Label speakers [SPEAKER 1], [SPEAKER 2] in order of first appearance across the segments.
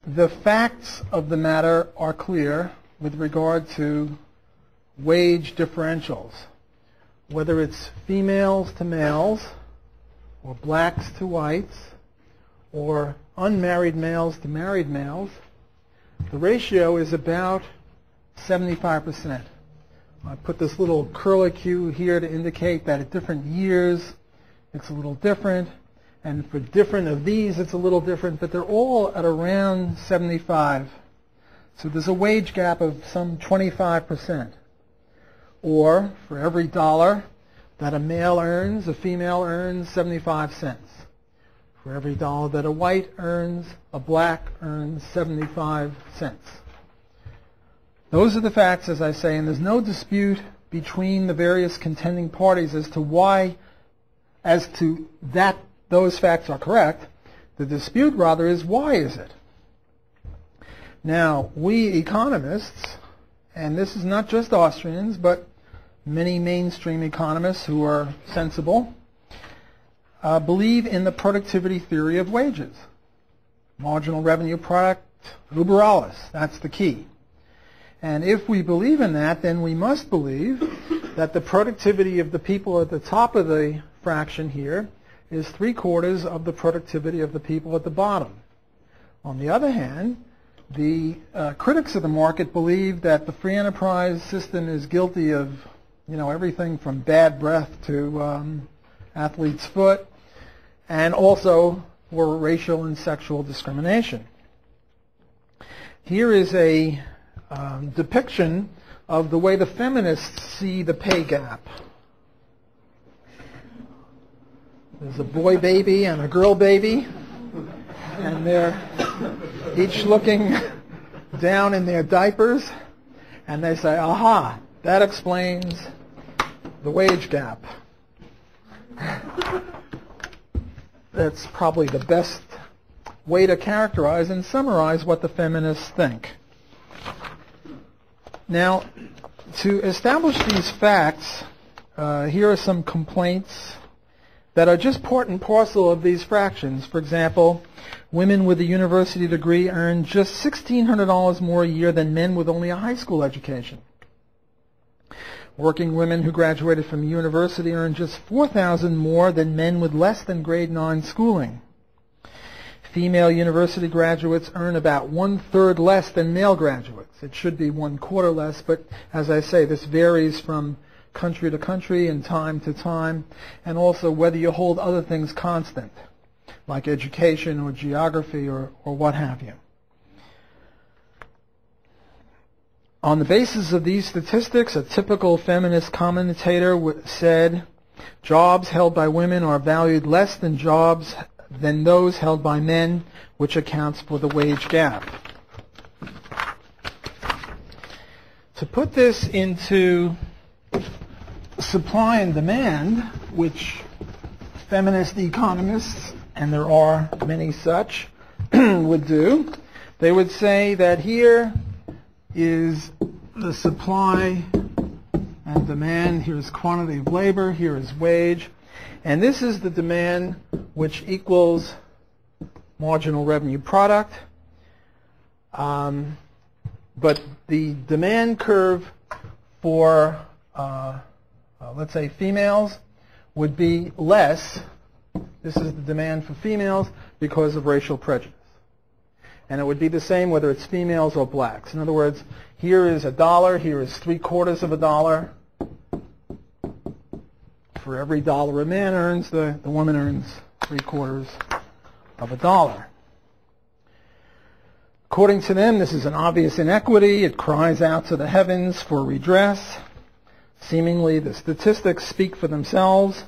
[SPEAKER 1] the facts of the matter are clear with regard to wage differentials, whether it's females to males, or blacks to whites, or unmarried males to married males. The ratio is about 75%. I put this little curlicue here to indicate that at different years it's a little different, and for different of these it's a little different, but they're all at around 75. So there's a wage gap of some 25%. Or for every dollar that a male earns, a female earns 75 cents. For every dollar that a white earns, a black earns 75 cents. Those are the facts, as I say, and there's no dispute between the various contending parties as to that those facts are correct. The dispute, rather, is why is it? Now, we economists, and this is not just Austrians, but many mainstream economists who are sensible, believe in the productivity theory of wages. Marginal revenue product, über alles, that's the key. And if we believe in that, then we must believe that the productivity of the people at the top of the fraction here is 3/4 of the productivity of the people at the bottom. On the other hand, the critics of the market believe that the free enterprise system is guilty of, everything from bad breath to athlete's foot, and also for racial and sexual discrimination. Here is a depiction of the way the feminists see the pay gap. There's a boy baby and a girl baby, and they're each looking down in their diapers, and they say, aha, that explains the wage gap. That's probably the best way to characterize and summarize what the feminists think. Now, to establish these facts, here are some complaints that are just part and parcel of these fractions. For example, women with a university degree earn just $1,600 more a year than men with only a high school education. Working women who graduated from university earn just $4,000 more than men with less than grade 9 schooling. Female university graduates earn about 1/3 less than male graduates. It should be 1/4 less, but as I say, this varies from country to country and time to time, and also whether you hold other things constant, like education or geography or what have you. On the basis of these statistics, a typical feminist commentator said, jobs held by women are valued less than those held by men, which accounts for the wage gap. To put this into supply and demand, which feminist economists, and there are many such, would do, they would say that here is the supply and demand, here's quantity of labor, here is wage, and this is the demand which equals marginal revenue product. But the demand curve for, let's say, females would be less. This is the demand for females because of racial prejudice. And it would be the same whether it's females or blacks. In other words, here is $1, here is 3/4 of a dollar. For every dollar a man earns, the woman earns 3/4 of a dollar. According to them, this is an obvious inequity. It cries out to the heavens for redress. Seemingly, the statistics speak for themselves.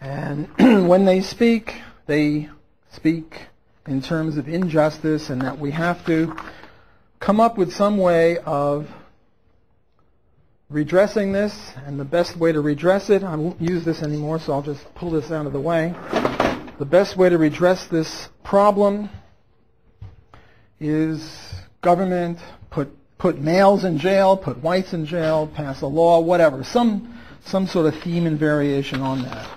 [SPEAKER 1] And when they speak in terms of injustice, and that we have to come up with some way of redressing this, and the best way to redress it, I won't use this anymore, so I'll just pull this out of the way. The best way to redress this problem is government, put males in jail, put whites in jail, pass a law, whatever, some sort of theme and variation on that.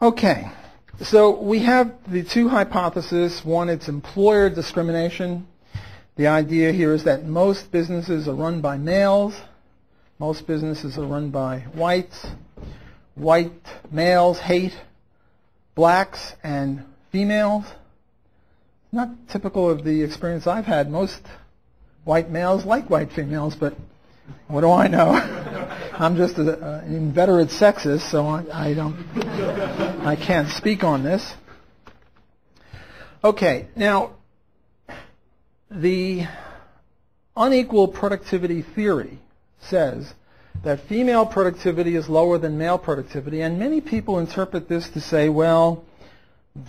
[SPEAKER 1] Okay, So we have the two hypotheses. One, it's employer discrimination. The idea here is that most businesses are run by males. Most businesses are run by whites. White males hate blacks and females. Not typical of the experience I've had. Most white males like white females, but what do I know? I'm just an inveterate sexist, so I can't speak on this. Okay, now the unequal productivity theory says that female productivity is lower than male productivity, and many people interpret this to say, well,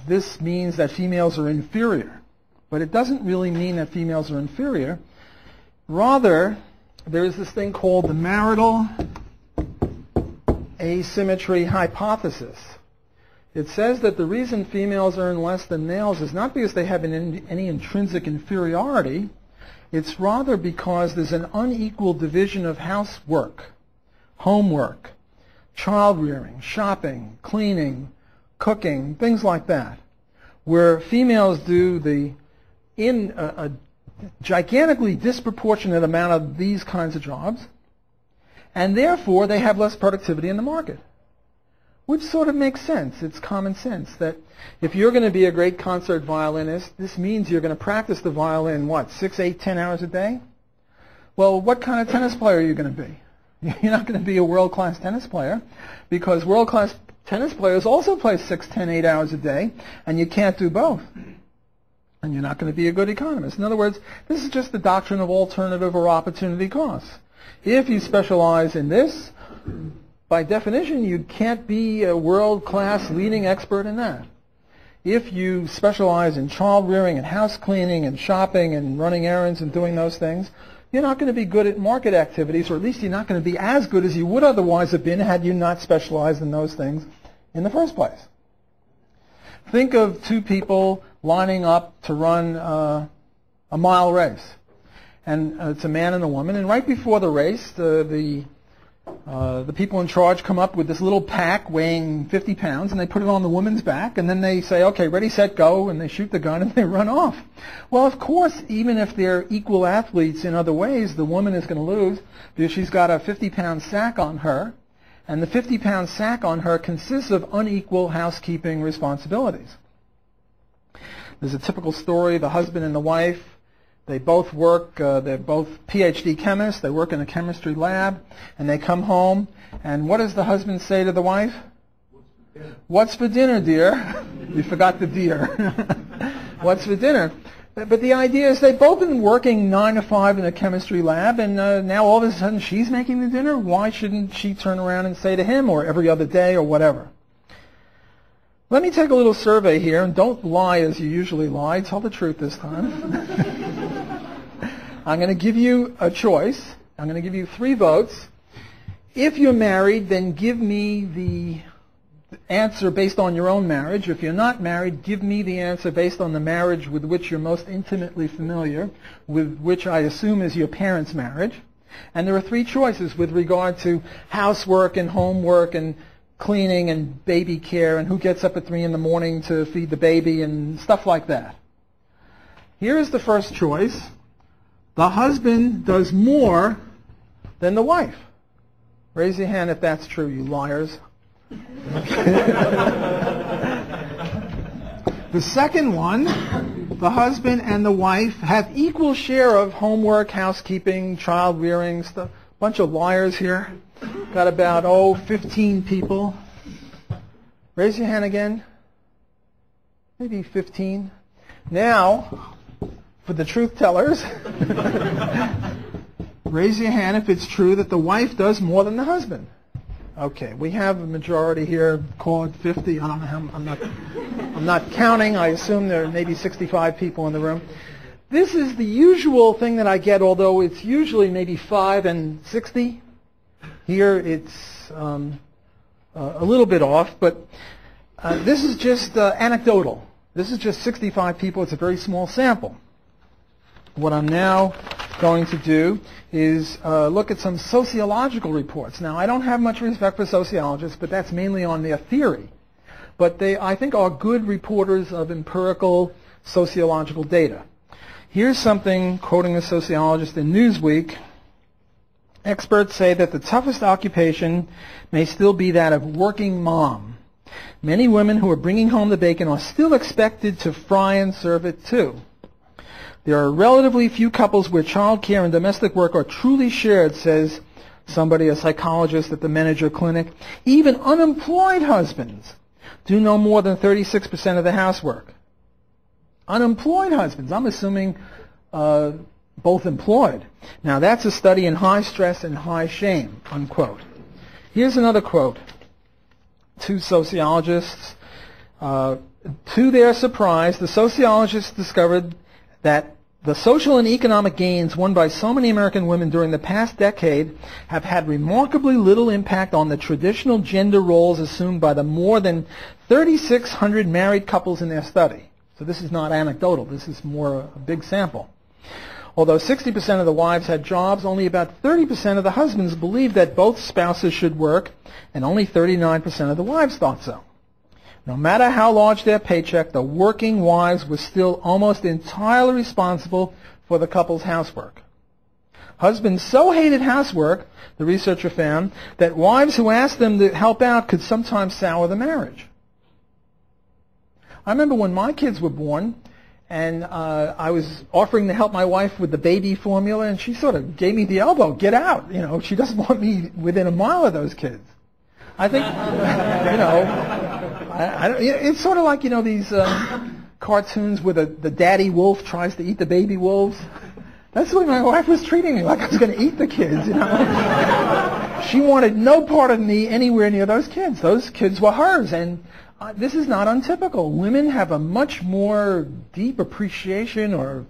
[SPEAKER 1] this means that females are inferior. But it doesn't really mean that females are inferior. Rather, there is this thing called the marital asymmetry hypothesis. It says that the reason females earn less than males is not because they have any intrinsic inferiority. It's rather because there's an unequal division of housework, homework, child rearing, shopping, cleaning, cooking, things like that, where females do a gigantically disproportionate amount of these kinds of jobs, and therefore they have less productivity in the market. Which sort of makes sense. It's common sense that if you're going to be a great concert violinist, this means you're going to practice the violin, 6, 8, 10 hours a day? Well, what kind of tennis player are you going to be? You're not going to be a world-class tennis player, because world-class tennis players also play 6, 10, 8 hours a day, and you can't do both. And you're not going to be a good economist. In other words, this is just the doctrine of alternative or opportunity costs. If you specialize in this, by definition, you can't be a world-class leading expert in that. If you specialize in child rearing and house cleaning and shopping and running errands and doing those things, you're not going to be good at market activities, or at least you're not going to be as good as you would otherwise have been had you not specialized in those things in the first place. Think of two people lining up to run a mile race. And it's a man and a woman. And right before the race, the people in charge come up with this little pack weighing 50 pounds, and they put it on the woman's back, and then they say, okay, ready, set, go, and they shoot the gun, and they run off. Well, of course, even if they're equal athletes in other ways, the woman is going to lose because she's got a 50-pound sack on her, and the 50-pound sack on her consists of unequal housekeeping responsibilities. There's a typical story, the husband and the wife. They both work, they're both PhD chemists, they work in a chemistry lab, and they come home, and what does the husband say to the wife? What's for dinner, dear? You forgot the dear. What's for dinner? But the idea is they've both been working 9 to 5 in a chemistry lab, and now all of a sudden she's making the dinner. Why shouldn't she turn around and say to him, or every other day, or whatever? Let me take a little survey here, and don't lie as you usually lie. Tell the truth this time. I'm going to give you a choice. I'm going to give you 3 votes. If you're married, then give me the answer based on your own marriage. If you're not married, give me the answer based on the marriage with which you're most intimately familiar, with which I assume is your parents' marriage. And there are 3 choices with regard to housework and homework and cleaning and baby care and who gets up at 3 in the morning to feed the baby and stuff like that. Here is the first choice. The husband does more than the wife. Raise your hand if that's true, you liars. The second one, the husband and the wife have equal share of homework, housekeeping, child rearing, stuff. Bunch of liars here. Got about, 15 people. Raise your hand again. Maybe 15. Now, for the truth tellers, raise your hand if it's true that the wife does more than the husband. Okay, we have a majority here, call it 50. I don't know how, I'm not counting. I assume there are maybe 65 people in the room. This is the usual thing that I get, although it's usually maybe 5 and 60. Here it's a little bit off, but this is just anecdotal. This is just 65 people. It's a very small sample. What I'm now going to do is look at some sociological reports. Now, I don't have much respect for sociologists, but that's mainly on their theory. but they, I think, are good reporters of empirical sociological data. Here's something, quoting a sociologist in Newsweek. Experts say that the toughest occupation may still be that of working mom. Many women who are bringing home the bacon are still expected to fry and serve it too. There are relatively few couples where child care and domestic work are truly shared, says somebody, a psychologist at the Manager Clinic. Even unemployed husbands do no more than 36% of the housework. Unemployed husbands, I'm assuming both employed. Now that's a study in high stress and high shame, unquote. Here's another quote. Two sociologists, to their surprise, the sociologists discovered that the social and economic gains won by so many American women during the past decade have had remarkably little impact on the traditional gender roles assumed by the more than 3,600 married couples in their study. So this is not anecdotal. This is more a big sample. Although 60% of the wives had jobs, only about 30% of the husbands believed that both spouses should work, and only 39% of the wives thought so. No matter how large their paycheck, the working wives were still almost entirely responsible for the couple's housework. Husbands so hated housework, the researcher found, that wives who asked them to help out could sometimes sour the marriage. I remember when my kids were born, and I was offering to help my wife with the baby formula, and she sort of gave me the elbow, get out. You know, she doesn't want me within a mile of those kids. I think, it's sort of like, these cartoons where the daddy wolf tries to eat the baby wolves. That's the way my wife was treating me, like I was going to eat the kids, She wanted no part of me anywhere near those kids. Those kids were hers, and this is not untypical. Women have a much more deep appreciation or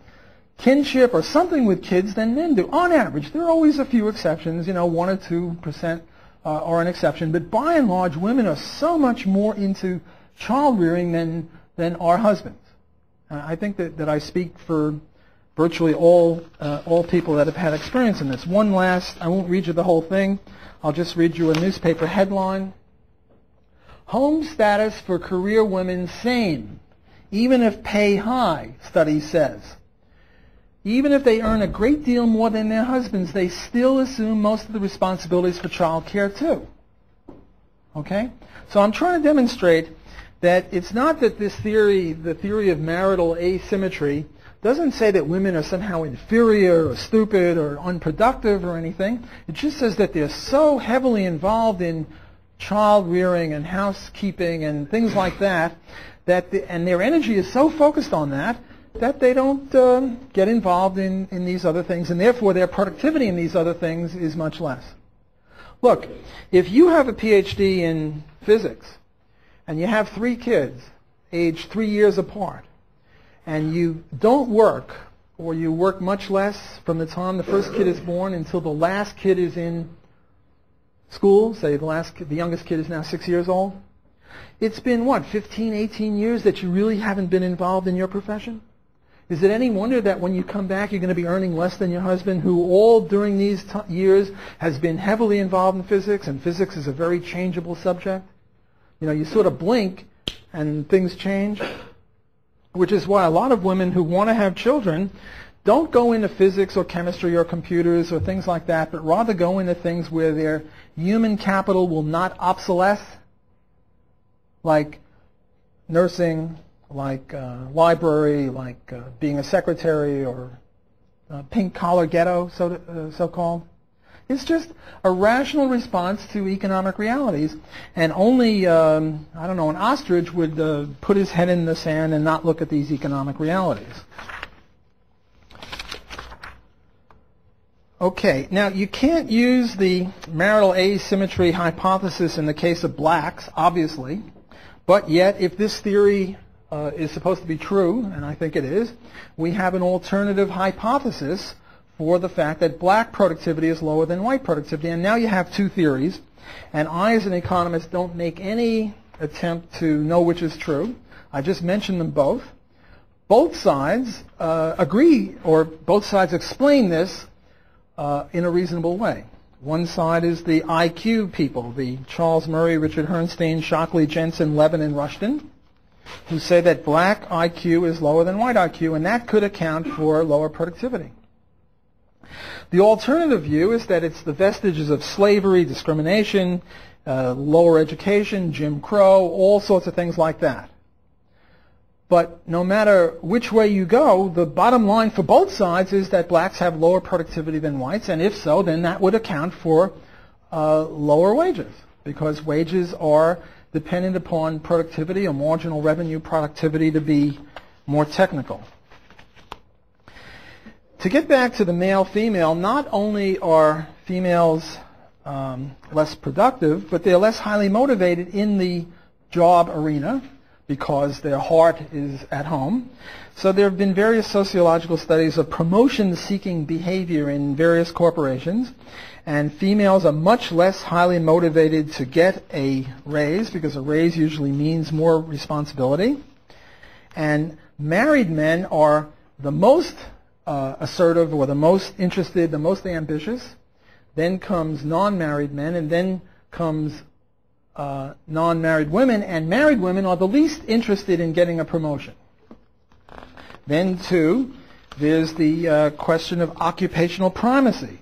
[SPEAKER 1] kinship or something with kids than men do. On average, there are always a few exceptions, 1 or 2% are an exception, but by and large, women are so much more into child rearing than our husbands. I think that I speak for virtually all people that have had experience in this. One last, I won't read you the whole thing. I'll just read you a newspaper headline. Home status for career women same, even if pay high, study says. Even if they earn a great deal more than their husbands, they still assume most of the responsibilities for child care too. Okay? So I'm trying to demonstrate that it's not that this theory, the theory of marital asymmetry, doesn't say that women are somehow inferior or stupid or unproductive or anything. It just says that they're so heavily involved in child rearing and housekeeping and things like that, and their energy is so focused on that they don't get involved in these other things, and therefore their productivity in these other things is much less. Look, if you have a PhD in physics and you have 3 kids aged 3 years apart, and you don't work, or you work much less from the time the first kid is born until the last kid is in school, say the youngest kid is now 6 years old, it's been, 15, 18 years that you really haven't been involved in your profession? Is it any wonder that when you come back you're going to be earning less than your husband, who all during these years has been heavily involved in physics, and physics is a very changeable subject? You sort of blink and things change, which is why a lot of women who want to have children don't go into physics or chemistry or computers or things like that, but rather go into things where their human capital will not obsolesce, like nursing, like library, like being a secretary, or pink-collar ghetto, so-called. It's just a rational response to economic realities, and only, an ostrich would put his head in the sand and not look at these economic realities. Okay, now you can't use the marital asymmetry hypothesis in the case of blacks, obviously, but yet if this theory is supposed to be true, and I think it is, we have an alternative hypothesis for the fact that black productivity is lower than white productivity. And now you have 2 theories, and I as an economist don't make any attempt to know which is true. I just mention them both. Both sides agree, or both sides explain this in a reasonable way. One side is the IQ people, the Charles Murray, Richard Herrnstein, Shockley, Jensen, Levin, and Rushton, who say that black IQ is lower than white IQ, and that could account for lower productivity. The alternative view is that it's the vestiges of slavery, discrimination, lower education, Jim Crow, all sorts of things like that. But no matter which way you go, the bottom line for both sides is that blacks have lower productivity than whites, and if so, then that would account for lower wages, because wages are dependent upon productivity or marginal revenue productivity, to be more technical. To get back to the male-female, not only are females less productive, but they're less highly motivated in the job arena because their heart is at home. So there have been various sociological studies of promotion-seeking behavior in various corporations, and females are much less highly motivated to get a raise because a raise usually means more responsibility. And married men are the most assertive, or the most interested, the most ambitious. Then comes non-married men, and then comes non-married women, and married women are the least interested in getting a promotion. Then, too, there's the question of occupational primacy.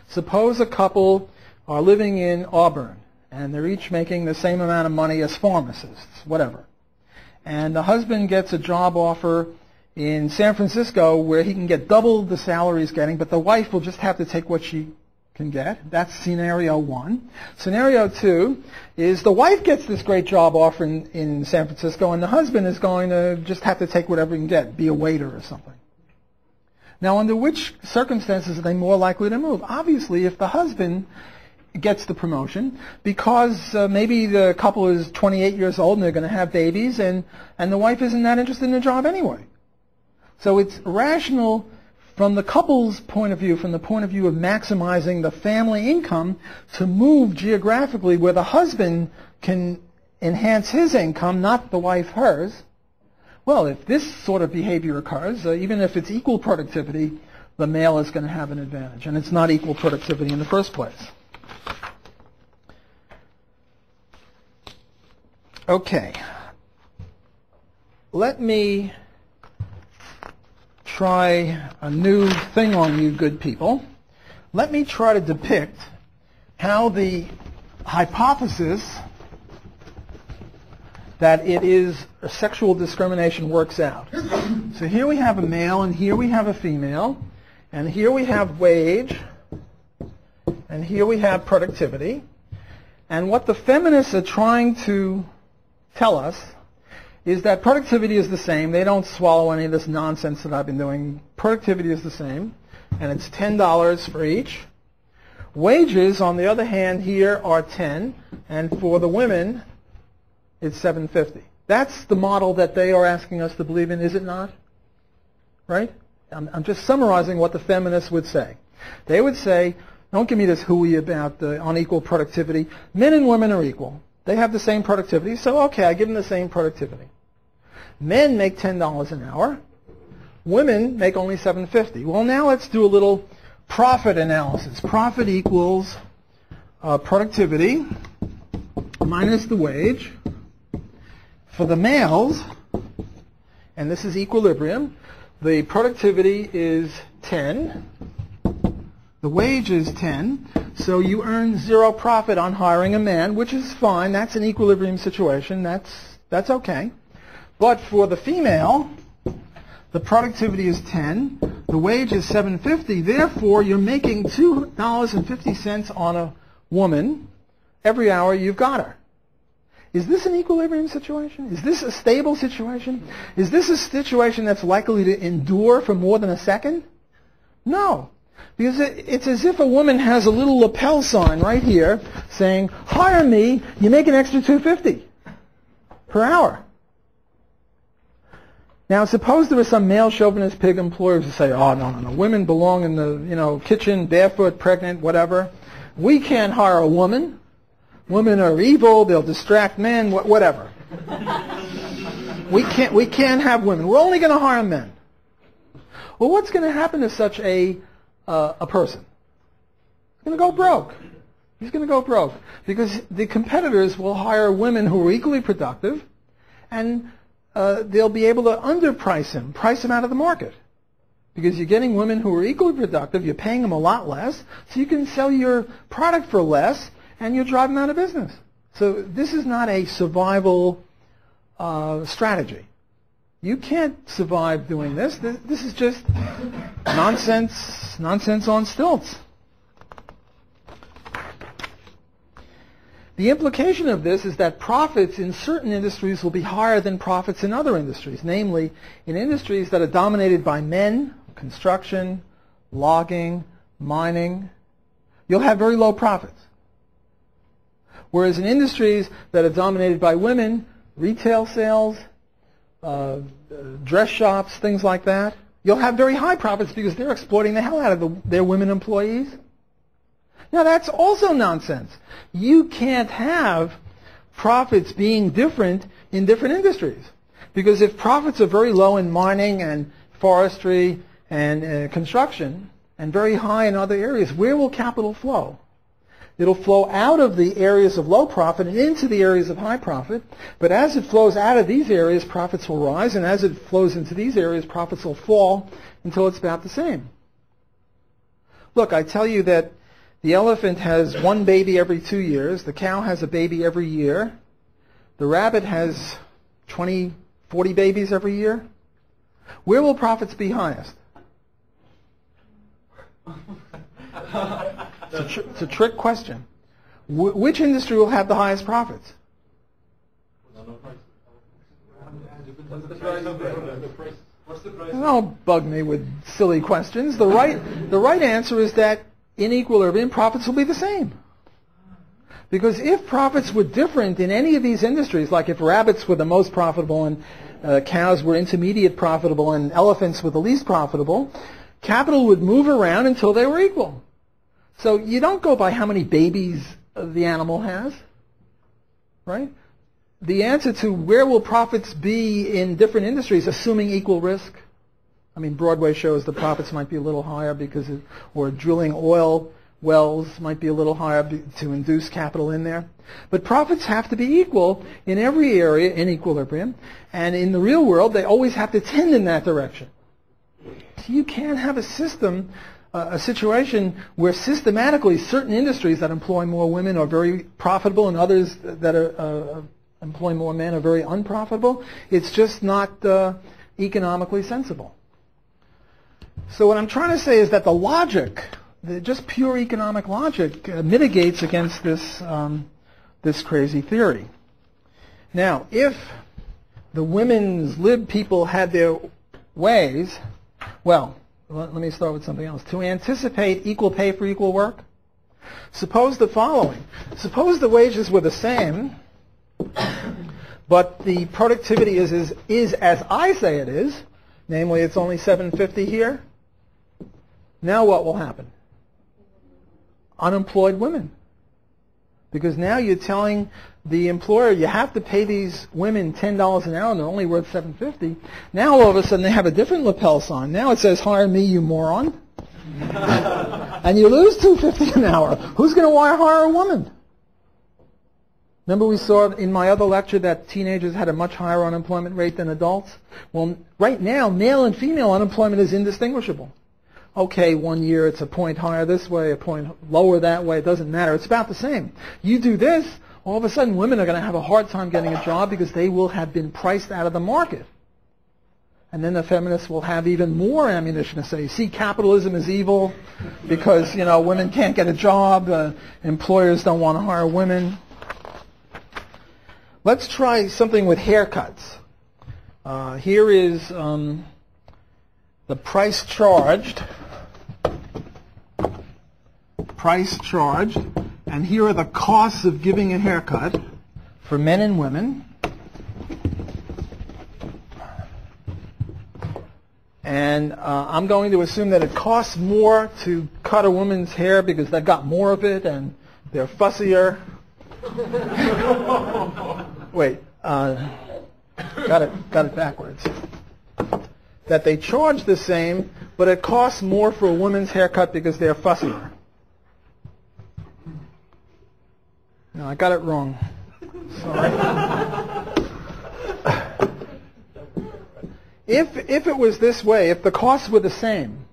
[SPEAKER 1] Suppose a couple are living in Auburn, and they're each making the same amount of money as pharmacists, whatever. And the husband gets a job offer in San Francisco where he can get double the salary he's getting, but the wife will just have to take what she can get. That's scenario one. Scenario two is the wife gets this great job offer in San Francisco, and the husband is going to just have to take whatever he can get, be a waiter or something. Now, under which circumstances are they more likely to move? Obviously, if the husband gets the promotion, because maybe the couple is 28 years old and they're going to have babies, and the wife isn't that interested in the job anyway. So it's rational from the couple's point of view, from the point of view of maximizing the family income, to move geographically where the husband can enhance his income, not the wife hers. Well, if this sort of behavior occurs, even if it's equal productivity, the male is going to have an advantage, and it's not equal productivity in the first place. Okay. Let me try a new thing on you good people. Let me try to depict how the hypothesis that it is sexual discrimination works out. So here we have a male, and here we have a female, and here we have wage, and here we have productivity. And what the feminists are trying to tell us is that productivity is the same. They don't swallow any of this nonsense that I've been doing. Productivity is the same, and it's $10 for each. Wages, on the other hand, here are 10, and for the women, it's $7.50. That's the model that they are asking us to believe in, is it not? Right? I'm just summarizing what the feminists would say. They would say, don't give me this hooey about unequal productivity. Men and women are equal. They have the same productivity, so okay, I give them the same productivity. Men make $10 an hour. Women make only $7.50. Well, now let's do a little profit analysis. Profit equals productivity minus the wage. For the males, and this is equilibrium, the productivity is 10. The wage is 10. So you earn zero profit on hiring a man, which is fine. That's an equilibrium situation. That's okay. But for the female, the productivity is 10. The wage is $7.50. Therefore, you're making $2.50 on a woman every hour you've got her. Is this an equilibrium situation? Is this a stable situation? Is this a situation that's likely to endure for more than a second? No. Because it's as if a woman has a little lapel sign right here saying, hire me, you make an extra $2.50 per hour. Now, suppose there was some male chauvinist pig employers who say, oh, no, women belong in the kitchen, barefoot, pregnant, whatever. We can't hire a woman. Women are evil, they'll distract men, whatever. We can't have women. We're only going to hire men. Well, what's going to happen to such a person? going to go broke. He's going to go broke because the competitors will hire women who are equally productive, and they'll be able to underprice him, price him out of the market. Because you're getting women who are equally productive, you're paying them a lot less, so you can sell your product for less, and you're driving them out of business. So this is not a survival strategy. You can't survive doing this. This is just nonsense on stilts. The implication of this is that profits in certain industries will be higher than profits in other industries, namely in industries that are dominated by men, construction, logging, mining, you'll have very low profits. Whereas in industries that are dominated by women, retail sales, dress shops, things like that, you'll have very high profits because they're exploiting the hell out of their women employees. Now that's also nonsense. You can't have profits being different in different industries. Because if profits are very low in mining and forestry and construction and very high in other areas, where will capital flow? It'll flow out of the areas of low profit and into the areas of high profit. But as it flows out of these areas, profits will rise. And as it flows into these areas, profits will fall until it's about the same. Look, I tell you that the elephant has one baby every 2 years. The cow has a baby every year. The rabbit has 20, 40 babies every year. Where will profits be highest? It's a trick question. Which industry will have the highest profits? Don't bug me with silly questions. The right answer is that in equilibrium, profits will be the same. Because if profits were different in any of these industries, like if rabbits were the most profitable and cows were intermediate profitable and elephants were the least profitable, capital would move around until they were equal. So you don't go by how many babies the animal has, right? The answer to where will profits be in different industries, assuming equal risk. I mean, Broadway shows the profits might be a little higher because, or drilling oil wells might be a little higher to induce capital in there. But profits have to be equal in every area in equilibrium, and in the real world, they always have to tend in that direction. So you can't have a system, a situation where systematically certain industries that employ more women are very profitable and others that employ more men are very unprofitable. It's just not economically sensible. So what I'm trying to say is that the logic, just pure economic logic, mitigates against this crazy theory. Now, if the women's lib people had their ways, well, let me start with something else. To anticipate equal pay for equal work, suppose the following. Suppose the wages were the same, but the productivity is as I say it is, namely it's only $7.50 here. Now what will happen? Unemployed women. Because now you're telling the employer you have to pay these women $10 an hour and they're only worth $7.50. Now all of a sudden they have a different lapel sign. Now it says, "Hire me, you moron." And you lose $2.50 an hour. Who's going to hire a woman? Remember we saw in my other lecture that teenagers had a much higher unemployment rate than adults? Well, right now, male and female unemployment is indistinguishable. Okay, 1 year it's a point higher this way, a point lower that way. It doesn't matter. It's about the same. You do this, all of a sudden women are going to have a hard time getting a job because they will have been priced out of the market. And then the feminists will have even more ammunition to say, see, capitalism is evil because, women can't get a job, employers don't want to hire women. Let's try something with haircuts. Here is the price charged, and here are the costs of giving a haircut for men and women. And I'm going to assume that it costs more to cut a woman's hair because they've got more of it and they're fussier. Wait, got it backwards. That they charge the same, but it costs more for a woman's haircut because they're fussier. No, I got it wrong. Sorry. If it was this way, if the costs were the same,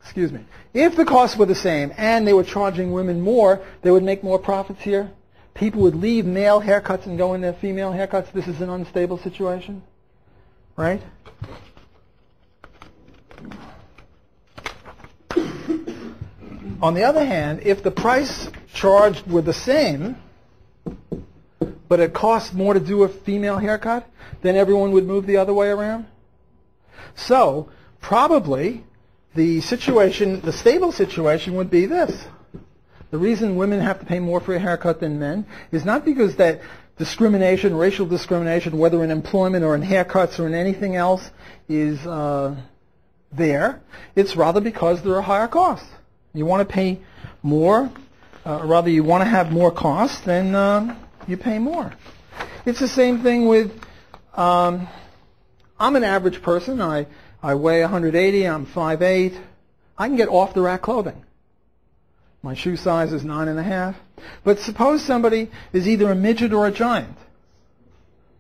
[SPEAKER 1] excuse me, if the costs were the same and they were charging women more, they would make more profits here. People would leave male haircuts and go into female haircuts. This is an unstable situation, right? On the other hand, if the price charged were the same, but it costs more to do a female haircut, then everyone would move the other way around. So probably the situation, the stable situation would be this. The reason women have to pay more for a haircut than men is not because that discrimination, racial discrimination, whether in employment or in haircuts or in anything else, is there. It's rather because there are higher costs. You want to pay more, rather you want to have more costs, then you pay more. It's the same thing with, I'm an average person. I weigh 180, I'm 5'8". I can get off-the-rack clothing. My shoe size is 9.5. But suppose somebody is either a midget or a giant,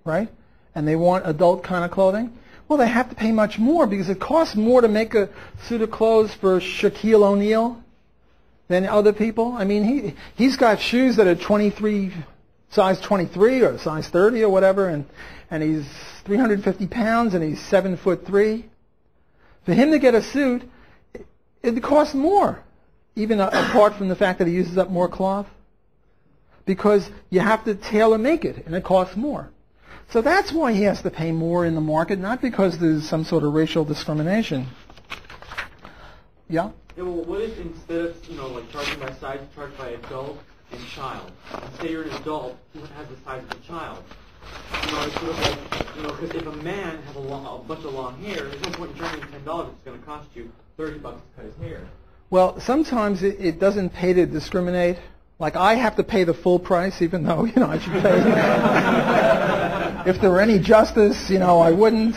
[SPEAKER 1] right? And they want adult kind of clothing. Well, they have to pay much more because it costs more to make a suit of clothes for Shaquille O'Neal than other people. I mean, he's got shoes that are size 23 or size 30 or whatever, and he's 350 pounds and he's 7'3". For him to get a suit, it costs more, even apart from the fact that he uses up more cloth, because you have to tailor make it, and it costs more. So that's why he has to pay more in the market, not because there's some sort of racial discrimination. Yeah?
[SPEAKER 2] Yeah, well, what if instead of, like charging by size, charge by adult and child? And say you're an adult who has the size of a child. It's sort of like, because if a man has a bunch of long hair, there's no point in charging $10. It's going to cost you $30 to cut his hair.
[SPEAKER 1] Well, sometimes it doesn't pay to discriminate. Like I have to pay the full price, even though I should pay. If there were any justice, I wouldn't.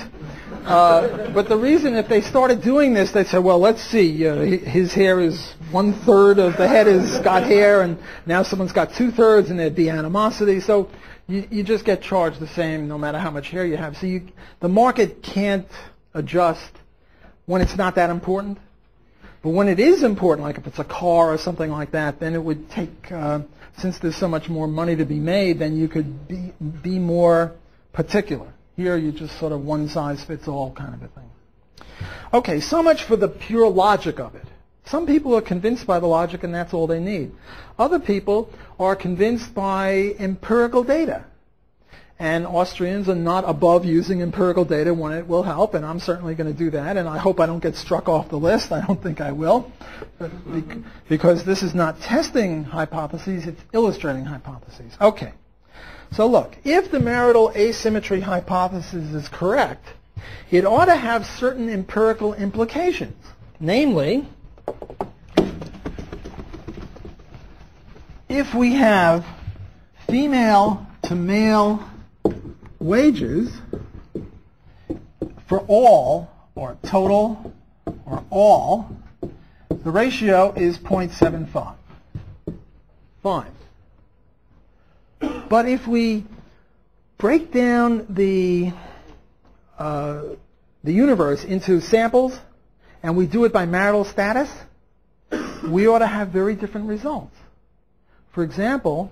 [SPEAKER 1] But the reason, if they started doing this, they'd say, well, let's see, his hair is 1/3 of the head has got hair, and now someone's got 2/3, and there'd be animosity. So you just get charged the same no matter how much hair you have. So the market can't adjust when it's not that important. But when it is important, like if it's a car or something like that, then it would take, since there's so much more money to be made, then you could be more particular. Here you just sort of one size fits all kind of a thing. Okay, so much for the pure logic of it. Some people are convinced by the logic and that's all they need. Other people are convinced by empirical data. And Austrians are not above using empirical data when it will help, and I'm certainly going to do that, and I hope I don't get struck off the list. I don't think I will, because this is not testing hypotheses, it's illustrating hypotheses. Okay, so look, if the marital asymmetry hypothesis is correct, it ought to have certain empirical implications. Namely, if we have female to male wages for all, or total, or all, the ratio is 0.75. Fine. But if we break down the universe into samples, and we do it by marital status, we ought to have very different results. For example,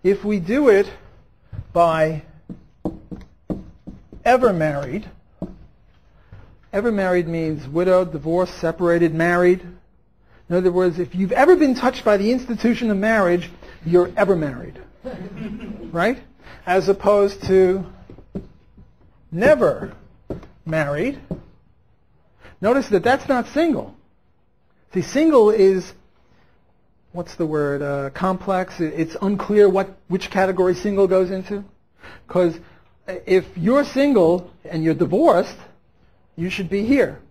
[SPEAKER 1] if we do it by ever married means widowed, divorced, separated, married. In other words, if you've ever been touched by the institution of marriage, you're ever married. Right? As opposed to never married. Notice that that's not single. See, single is, what's the word, complex. It's unclear which category single goes into. Because if you're single and you're divorced, you should be here.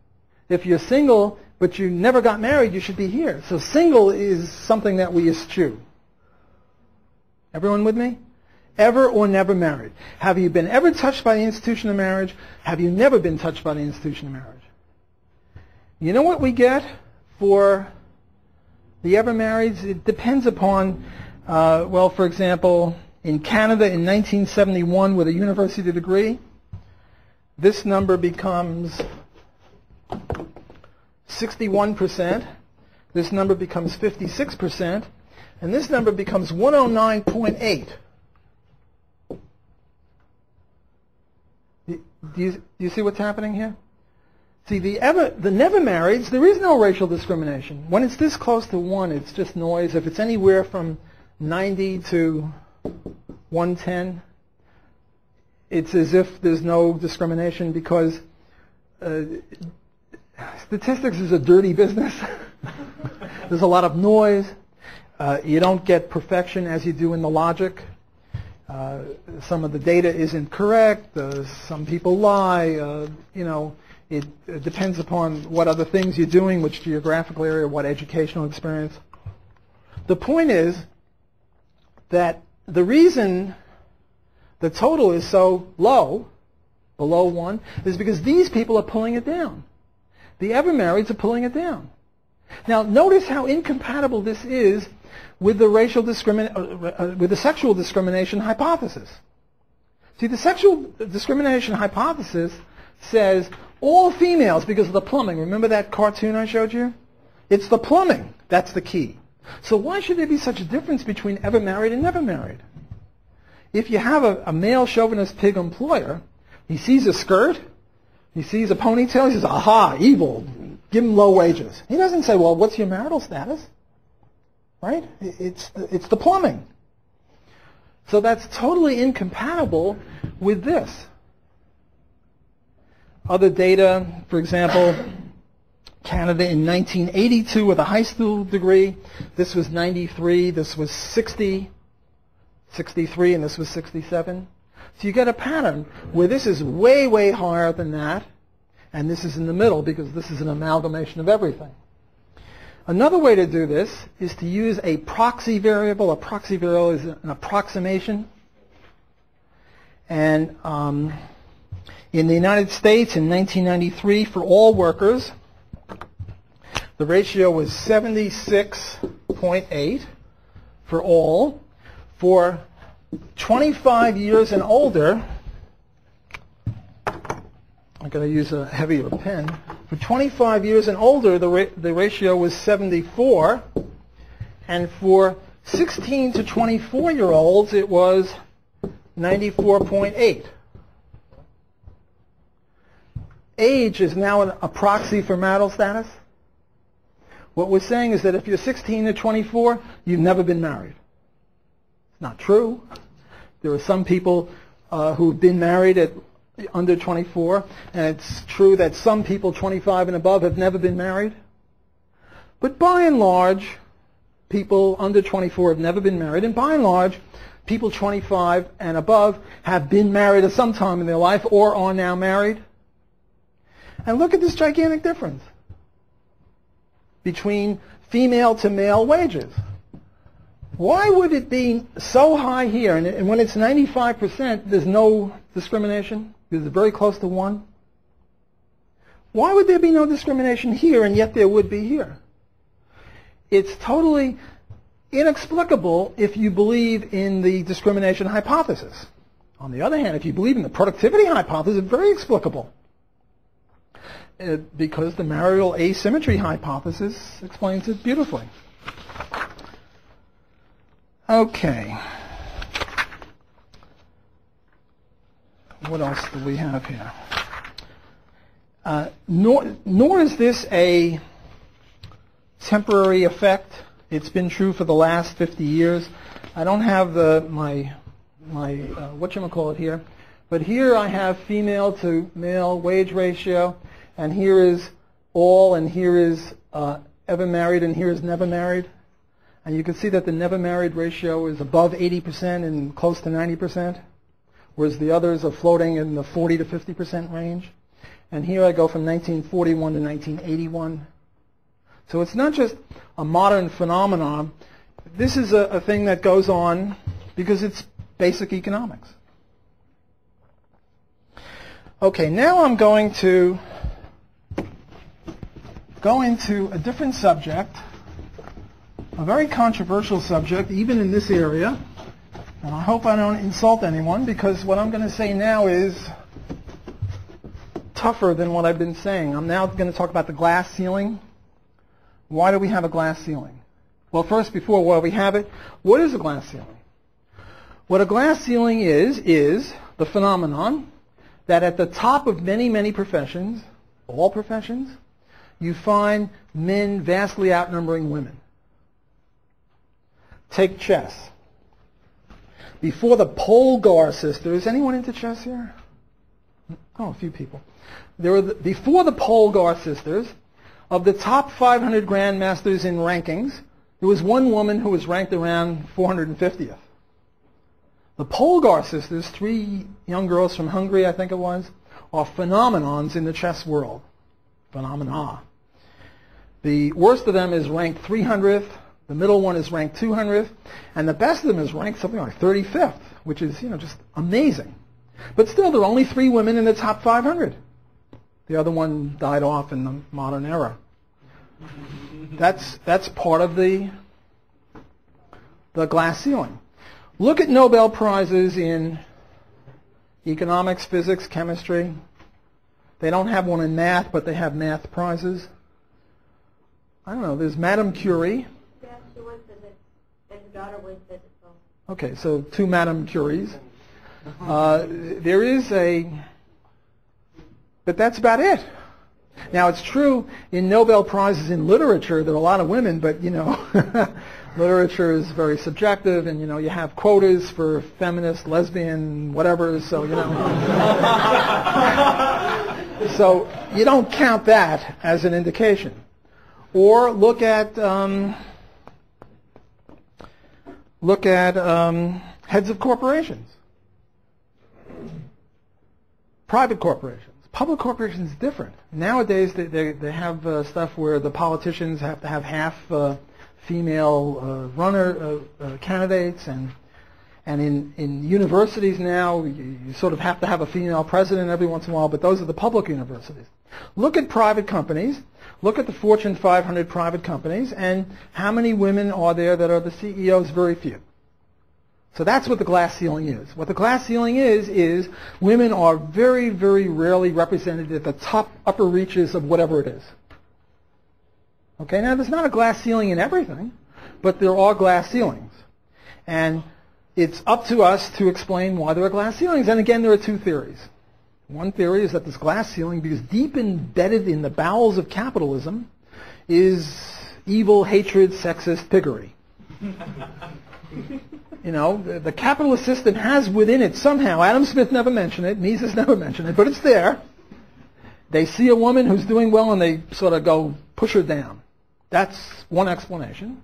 [SPEAKER 1] If you're single but you never got married, you should be here. So single is something that we eschew. Everyone with me? Ever or never married. Have you been ever touched by the institution of marriage? Have you never been touched by the institution of marriage? You know what we get for the ever marrieds? It depends upon Well, for example, in Canada in 1971 with a university degree, this number becomes 61%, this number becomes 56%, and this number becomes 109.8. Do you see what's happening here? See, the never marrieds, there is no racial discrimination. When it's this close to 1, it's just noise. If it's anywhere from 90 to 110, it's as if there's no discrimination because statistics is a dirty business. There's a lot of noise. You don't get perfection as you do in the logic. Some of the data isn't correct. Some people lie. It depends upon what other things you're doing, which geographical area, what educational experience. The point is that the reason the total is so low, below 1, is because these people are pulling it down. The ever marrieds are pulling it down. Now, notice how incompatible this is with the with the sexual discrimination hypothesis. See, the sexual discrimination hypothesis says all females, because of the plumbing. Remember that cartoon I showed you? It's the plumbing. That's the key. So why should there be such a difference between ever married and never married? If you have a male chauvinist pig employer, he sees a skirt, he sees a ponytail, he says, aha, evil, give him low wages. He doesn't say, well, what's your marital status? Right? It's the plumbing. So that's totally incompatible with this. Other data, for example, Canada in 1982 with a high school degree. This was 93, this was 60, 63, and this was 67. So you get a pattern where this is way, way higher than that, and this is in the middle because this is an amalgamation of everything. Another way to do this is to use a proxy variable. A proxy variable is an approximation. And in the United States in 1993, for all workers, the ratio was 76.8 for all. For 25 years and older, I'm going to use a heavier pen. For 25 years and older, the ratio was 74. And for 16 to 24-year-olds, it was 94.8. Age is now a proxy for marital status. What we're saying is that if you're 16 to 24, you've never been married. It's not true. There are some people who've been married at under 24, and it's true that some people 25 and above have never been married. But by and large, people under 24 have never been married, and by and large, people 25 and above have been married at some time in their life or are now married. And look at this gigantic difference between female to male wages. Why would it be so high here? And when it's 95%, there's no discrimination? Because it's very close to 1. Why would there be no discrimination here, and yet there would be here? It's totally inexplicable if you believe in the discrimination hypothesis. On the other hand, if you believe in the productivity hypothesis, it's very explicable. Because the marital asymmetry hypothesis explains it beautifully. Okay. What else do we have here? Nor is this a temporary effect. It's been true for the last 50 years. I don't have my whatchamacallit here, but here I have female to male wage ratio, and here is all, and here is ever married, and here is never married. And you can see that the never married ratio is above 80% and close to 90%, whereas the others are floating in the 40 to 50% range. And here I go from 1941 to 1981. So it's not just a modern phenomenon. This is a thing that goes on because it's basic economics. Okay, now I'm going to go into a different subject, a very controversial subject, even in this area. And I hope I don't insult anyone, because what I'm going to say now is tougher than what I've been saying. I'm now going to talk about the glass ceiling. Why do we have a glass ceiling? Well, first, before why we have it, what is a glass ceiling? What a glass ceiling is the phenomenon that at the top of many, many professions, all professions, you find men vastly outnumbering women. Take chess. Before the Polgar sisters, anyone into chess here? Oh, a few people. Before the Polgar sisters, of the top 500 grandmasters in rankings, there was one woman who was ranked around 450th. The Polgar sisters, 3 young girls from Hungary, I think it was, are phenomenons in the chess world. Phenomena. The worst of them is ranked 300th. The middle one is ranked 200th. And the best of them is ranked something like 35th, which is, just amazing. But still, there are only 3 women in the top 500. The other one died off in the modern era. That's part of the glass ceiling. Look at Nobel Prizes in economics, physics, chemistry. They don't have one in math, but they have math prizes. I don't know. There's Madame Curie.
[SPEAKER 3] Yeah, she was in it, and her daughter was in it. So.
[SPEAKER 1] Okay, so 2 Madame Curies. There is but that's about it. Now, it's true in Nobel Prizes in literature, there are a lot of women, but, literature is very subjective, and, you have quotas for feminist, lesbian, whatever, so, so you don't count that as an indication. Or look at heads of corporations, private corporations. Public corporations is different. Nowadays, they have stuff where the politicians have to have half female candidates, and in universities now, you sort of have to have a female president every once in a while, but those are the public universities. Look at private companies. Look at the Fortune 500 private companies, and how many women are there that are the CEOs? Very few. So that's what the glass ceiling is. What the glass ceiling is women are very, very rarely represented at the top upper reaches of whatever it is. Okay, now there's not a glass ceiling in everything, but there are glass ceilings. And it's up to us to explain why there are glass ceilings. And again, there are 2 theories. One theory is that this glass ceiling, because deep embedded in the bowels of capitalism, is evil, hatred, sexist piggery. The capitalist system has within it somehow, Adam Smith never mentioned it, Mises never mentioned it, but it's there. They see a woman who's doing well and they sort of go push her down. That's one explanation.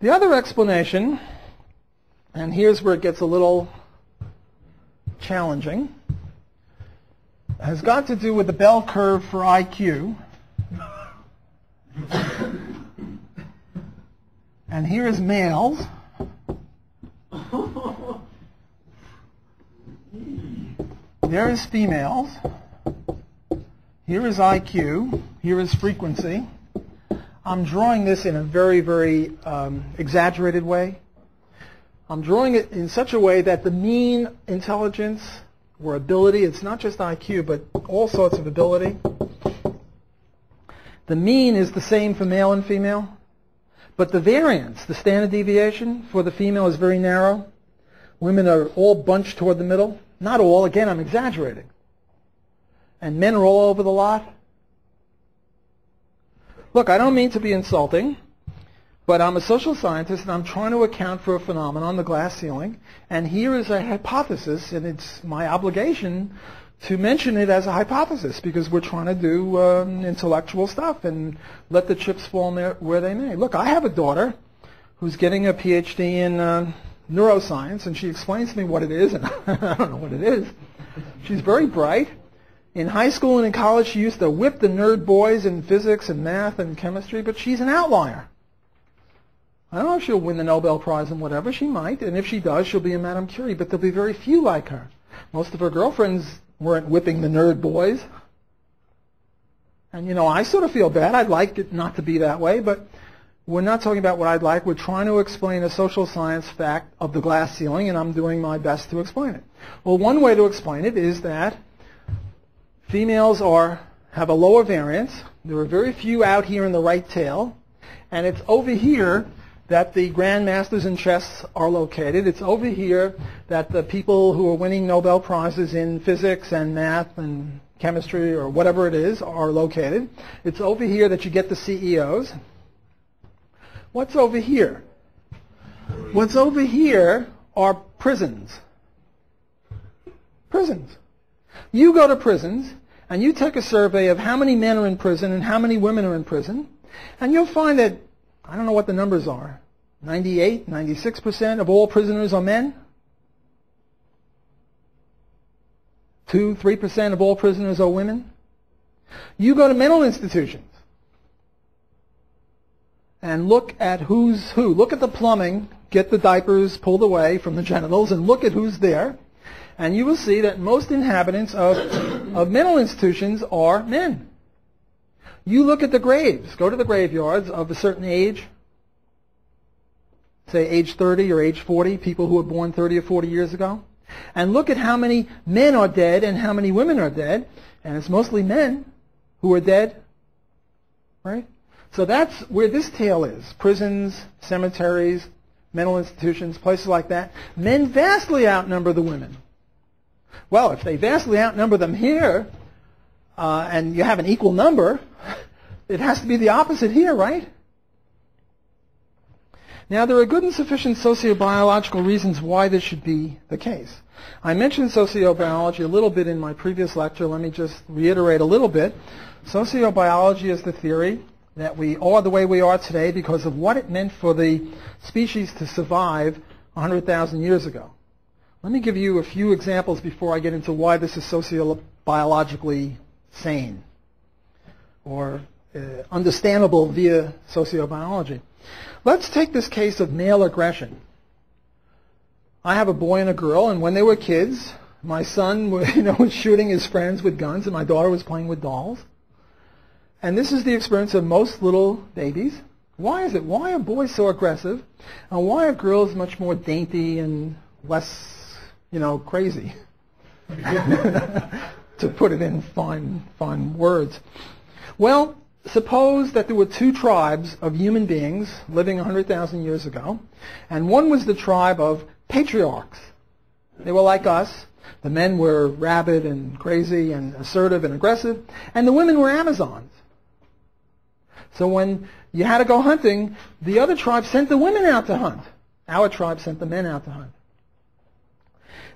[SPEAKER 1] The other explanation, and here's where it gets a little challenging, has got to do with the bell curve for IQ. And here is males. There is females. Here is IQ. Here is frequency. I'm drawing this in a very, very exaggerated way. I'm drawing it in such a way that the mean intelligence or ability, it's not just IQ, but all sorts of ability. The mean is the same for male and female, but the variance, the standard deviation for the female is very narrow. Women are all bunched toward the middle. Not all, again, I'm exaggerating. And men are all over the lot. Look, I don't mean to be insulting, but I'm a social scientist and I'm trying to account for a phenomenon, the glass ceiling, and here is a hypothesis, and it's my obligation to mention it as a hypothesis because we're trying to do intellectual stuff and let the chips fall where they may. Look, I have a daughter who's getting a PhD in neuroscience, and she explains to me what it is, and I don't know what it is. She's very bright. In high school and in college, she used to whip the nerd boys in physics and math and chemistry, but she's an outlier. I don't know if she'll win the Nobel Prize and whatever. She might, and if she does, she'll be a Madame Curie, but there'll be very few like her. Most of her girlfriends weren't whipping the nerd boys. And, I sort of feel bad. I'd like it not to be that way, but We're not talking about what I'd like. We're trying to explain a social science fact of the glass ceiling, and I'm doing my best to explain it. Well, one way to explain it is that females have a lower variance. There are very few out here in the right tail, and it's over here that the grandmasters in chess are located. It's over here that the people who are winning Nobel Prizes in physics and math and chemistry or whatever it is are located. It's over here that you get the CEOs. What's over here? What's over here are prisons. Prisons. You go to prisons and you take a survey of how many men are in prison and how many women are in prison, and you'll find that, I don't know what the numbers are, 98, 96% of all prisoners are men. 2, 3% of all prisoners are women. You go to mental institutions and look at who's who. Look at the plumbing, get the diapers pulled away from the genitals, and look at who's there. And you will see that most inhabitants of mental institutions are men. You look at the graves. Go to the graveyards of a certain age, say age 30 or age 40, people who were born 30 or 40 years ago, and look at how many men are dead and how many women are dead, and it's mostly men who are dead, right? So that's where this tale is. Prisons, cemeteries, mental institutions, places like that. Men vastly outnumber the women. Well, if they vastly outnumber them here, and you have an equal number, it has to be the opposite here, right? Now, there are good and sufficient sociobiological reasons why this should be the case. I mentioned sociobiology a little bit in my previous lecture. Let me just reiterate a little bit. Sociobiology is the theory that we are the way we are today because of what it meant for the species to survive 100,000 years ago. Let me give you a few examples before I get into why this is sociobiologically sane or understandable via sociobiology. Let's take this case of male aggression. I have a boy and a girl, and when they were kids, my son was shooting his friends with guns, and my daughter was playing with dolls. And this is the experience of most little babies. Why is it? Why are boys so aggressive, and why are girls much more dainty and less, crazy? To put it in fine words. Well, suppose that there were two tribes of human beings living 100,000 years ago, and one was the tribe of patriarchs. They were like us. The men were rabid and crazy and assertive and aggressive, and the women were Amazons. So when you had to go hunting, the other tribe sent the women out to hunt. Our tribe sent the men out to hunt.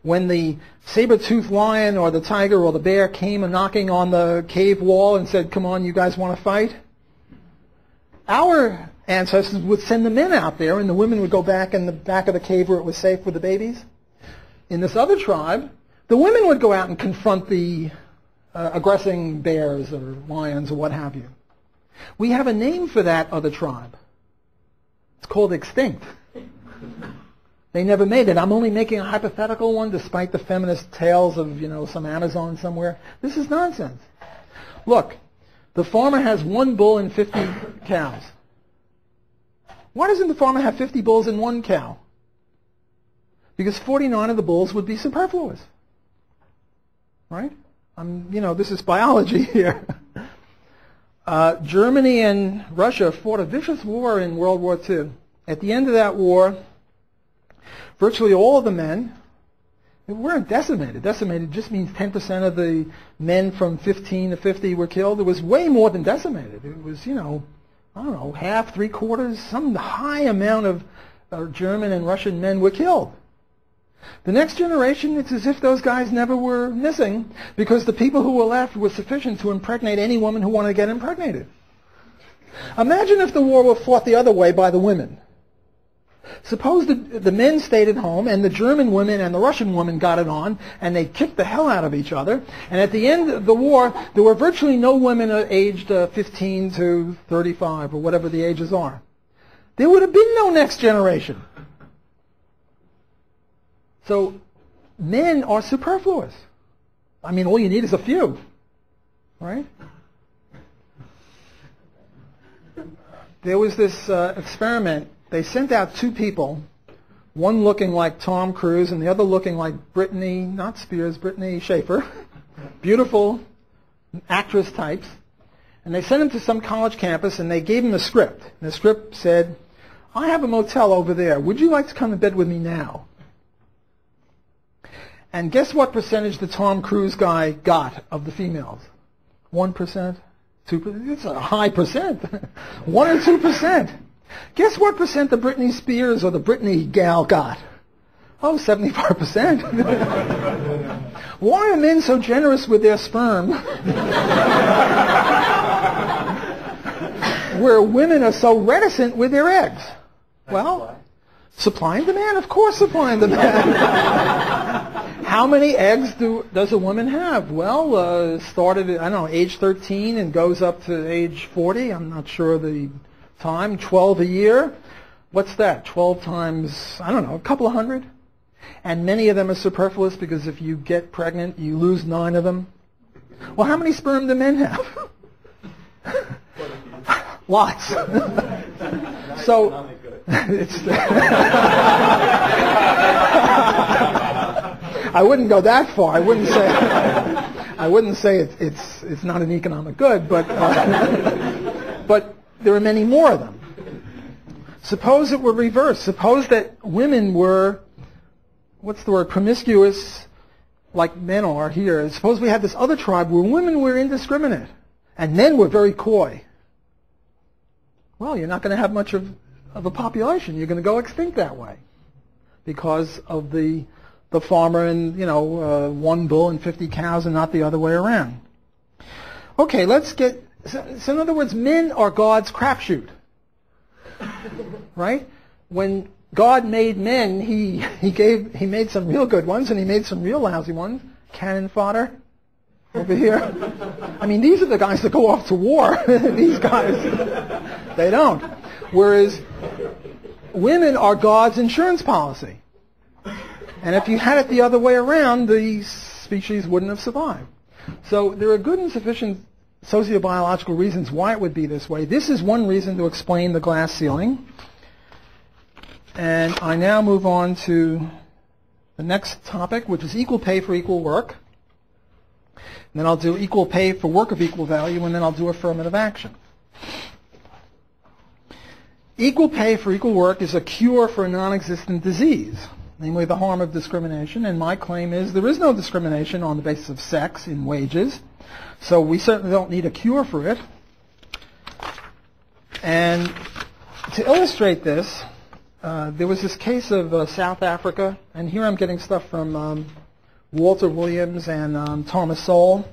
[SPEAKER 1] When the saber-toothed lion or the tiger or the bear came a knocking on the cave wall and said, "Come on, you guys want to fight?" Our ancestors would send the men out there, and the women would go back in the back of the cave where it was safe with the babies. In this other tribe, the women would go out and confront the aggressing bears or lions or what have you. We have a name for that other tribe. It's called extinct. They never made it. I'm only making a hypothetical one despite the feminist tales of, some Amazon somewhere. This is nonsense. Look, the farmer has 1 bull and 50 cows. Why doesn't the farmer have 50 bulls and 1 cow? Because 49 of the bulls would be superfluous. Right? This is biology here. Germany and Russia fought a vicious war in World War II. At the end of that war, virtually all of the men weren't decimated. Decimated just means 10% of the men from 15 to 50 were killed. It was way more than decimated. It was, half, 3/4, some high amount of German and Russian men were killed. The next generation, it's as if those guys never were missing because the people who were left were sufficient to impregnate any woman who wanted to get impregnated. Imagine if the war were fought the other way by the women. Suppose the men stayed at home and the German women and the Russian women got it on and they kicked the hell out of each other, and at the end of the war there were virtually no women aged 15 to 35 or whatever the ages are. There would have been no next generation. So men are superfluous. All you need is a few, right? there was this experiment. They sent out two people, one looking like Tom Cruise and the other looking like Brittany, not Spears, Brittany Schaefer, beautiful actress types. And they sent them to some college campus and they gave them a script. And the script said, I have a motel over there. Would you like to come to bed with me now? And guess what percentage the Tom Cruise guy got of the females? 1%? 2%? It's a high percent. 1 or 2%. Guess what percent the Britney Spears or the Britney gal got? Oh, 75%. Why are men so generous with their sperm where women are so reticent with their eggs? Well, supply and demand, of course, supply and demand. How many eggs does a woman have? Well, started at, I don't know, age 13 and goes up to age 40. I'm not sure the time. 12 a year. What's that? 12 times, I don't know, a couple of hundred. And many of them are superfluous because if you get pregnant, you lose 9 of them. Well, how many sperm do men have? Lots. So, it's I wouldn't go that far. I wouldn't say it's not an economic good, but there are many more of them. Suppose it were reversed. Suppose that women were, what's the word, promiscuous, like men are here. Suppose we had this other tribe where women were indiscriminate and men were very coy. Well, you're not going to have much of a population. You're going to go extinct that way because of the farmer and, one bull and 50 cows and not the other way around. Okay, let's get, so in other words, men are God's crapshoot, right? When God made men, he made some real good ones and he made some real lousy ones. Cannon fodder over here. I mean, these are the guys that go off to war. These guys, they don't. Whereas women are God's insurance policy. And if you had it the other way around, the species wouldn't have survived. So there are good and sufficient sociobiological reasons why it would be this way. This is one reason to explain the glass ceiling. And I now move on to the next topic, which is equal pay for equal work. And then I'll do equal pay for work of equal value, and then I'll do affirmative action. Equal pay for equal work is a cure for a non-existent disease, namely the harm of discrimination, and my claim is there is no discrimination on the basis of sex in wages, so we certainly don't need a cure for it. And to illustrate this, there was this case of South Africa, and here I'm getting stuff from Walter Williams and Thomas Sowell,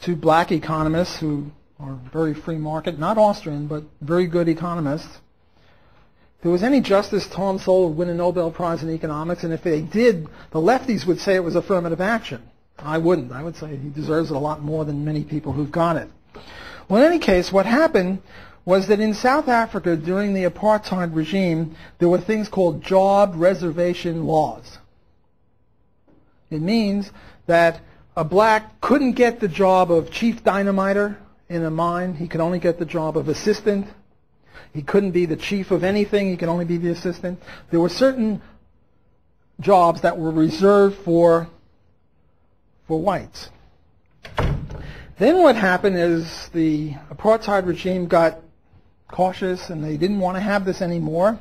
[SPEAKER 1] two black economists who are very free market, not Austrian, but very good economists. If there was any justice, Tom Sowell would win a Nobel Prize in economics, and if they did, the lefties would say it was affirmative action. I wouldn't. I would say he deserves it a lot more than many people who've got it. Well, in any case, what happened was that in South Africa during the apartheid regime, there were things called job reservation laws. It means that a black couldn't get the job of chief dynamiter in a mine. He could only get the job of assistant. He couldn't be the chief of anything. He could only be the assistant. There were certain jobs that were reserved for whites. Then what happened is the apartheid regime got cautious and they didn't want to have this anymore.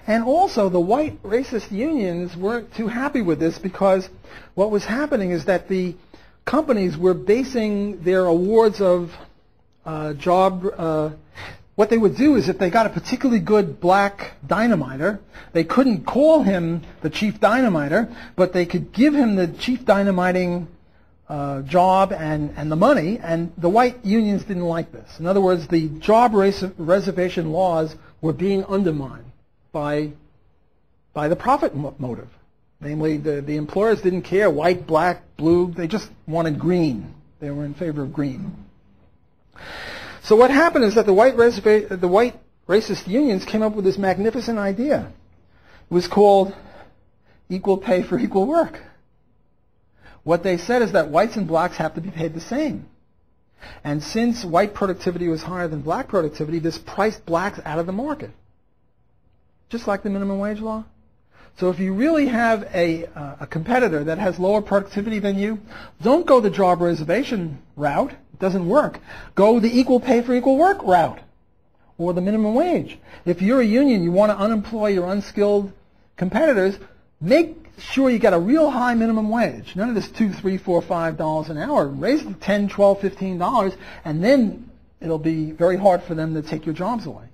[SPEAKER 1] And also the white racist unions weren't too happy with this because what was happening is that the companies were basing their awards of what they would do is if they got a particularly good black dynamiter, they couldn't call him the chief dynamiter, but they could give him the chief dynamiting job and the money, and the white unions didn't like this. In other words, the job reservation laws were being undermined by the profit motive. Namely, the employers didn't care, white, black, blue, they just wanted green. They were in favor of green. So what happened is that the white racist unions came up with this magnificent idea. It was called equal pay for equal work. What they said is that whites and blacks have to be paid the same. And since white productivity was higher than black productivity, this priced blacks out of the market. Just like the minimum wage law. So if you really have a competitor that has lower productivity than you, don't go the job reservation route. It doesn't work. Go the equal pay for equal work route, or the minimum wage. If you're a union, you want to unemploy your unskilled competitors, make sure you get a real high minimum wage. None of this $2, $3, $4, $5 an hour. Raise it to $10, $12, $15, and then it'll be very hard for them to take your jobs away.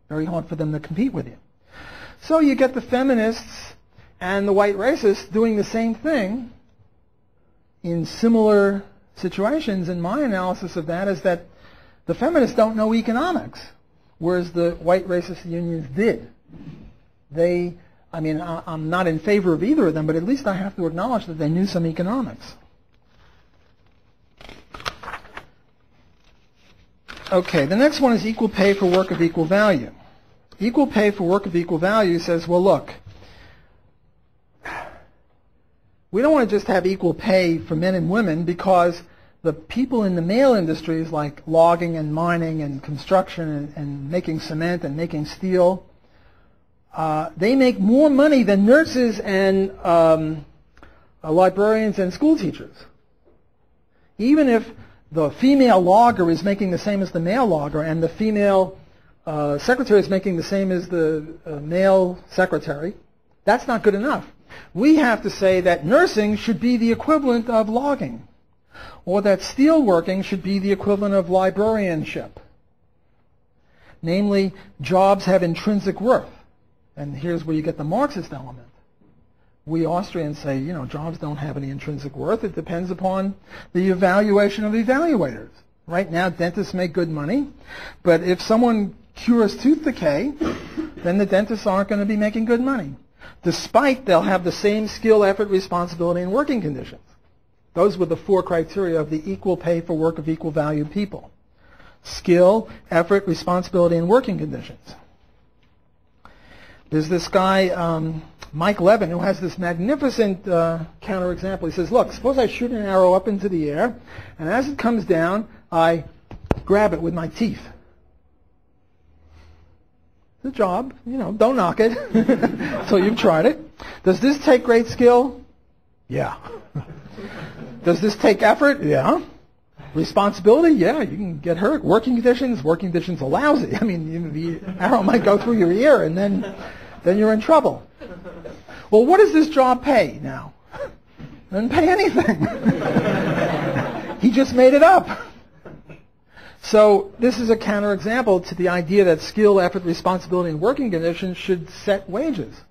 [SPEAKER 1] Very hard for them to compete with you. So you get the feminists and the white racists doing the same thing in similar situations, and my analysis of that is that the feminists don't know economics, whereas the white racist unions did. I'm not in favor of either of them, but at least I have to acknowledge that they knew some economics. Okay, the next one is equal pay for work of equal value. Equal pay for work of equal value says, well, look, we don't want to just have equal pay for men and women because the people in the male industries like logging and mining and construction and making cement and making steel, they make more money than nurses and librarians and school teachers. Even if the female logger is making the same as the male logger and the female secretary is making the same as the male secretary, that's not good enough. We have to say that nursing should be the equivalent of logging, or that steel working should be the equivalent of librarianship. Namely, jobs have intrinsic worth. And here's where you get the Marxist element. We Austrians say, jobs don't have any intrinsic worth. It depends upon the evaluation of evaluators. Right now, dentists make good money, but if someone cures tooth decay, then the dentists aren't going to be making good money, despite they'll have the same skill, effort, responsibility, and working conditions. Those were the four criteria of the equal pay for work of equal value people. Skill, effort, responsibility, and working conditions. There's this guy, Mike Levin, who has this magnificent counterexample. He says, look, suppose I shoot an arrow up into the air, and as it comes down, I grab it with my teeth. It's a job, don't knock it. So you've tried it. Does this take great skill? Yeah. Does this take effort? Yeah. Responsibility? Yeah, you can get hurt. Working conditions are lousy. The arrow might go through your ear, and then you're in trouble. Well, what does this job pay now? Doesn't pay anything. He just made it up. So this is a counterexample to the idea that skill, effort, responsibility, and working conditions should set wages.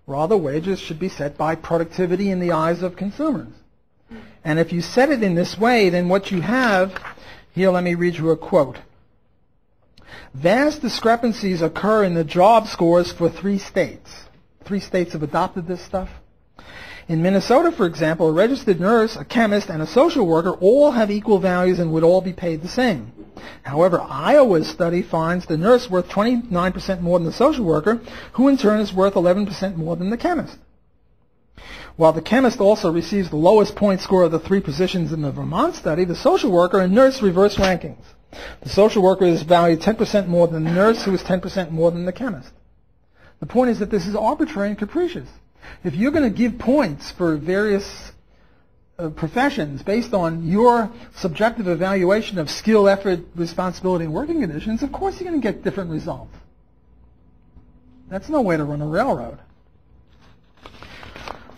[SPEAKER 1] Rather, wages should be set by productivity in the eyes of consumers. And if you set it in this way, then what you have, here let me read you a quote. Vast discrepancies occur in the job scores for 3 states. 3 states have adopted this stuff. In Minnesota, for example, a registered nurse, a chemist, and a social worker all have equal values and would all be paid the same. However, Iowa's study finds the nurse worth 29% more than the social worker, who in turn is worth 11% more than the chemist. While the chemist also receives the lowest point score of the 3 positions in the Vermont study, the social worker and nurse reverse rankings. The social worker is valued 10% more than the nurse, who is 10% more than the chemist. The point is that this is arbitrary and capricious. If you're going to give points for various professions based on your subjective evaluation of skill, effort, responsibility, and working conditions, of course you're going to get different results. That's no way to run a railroad.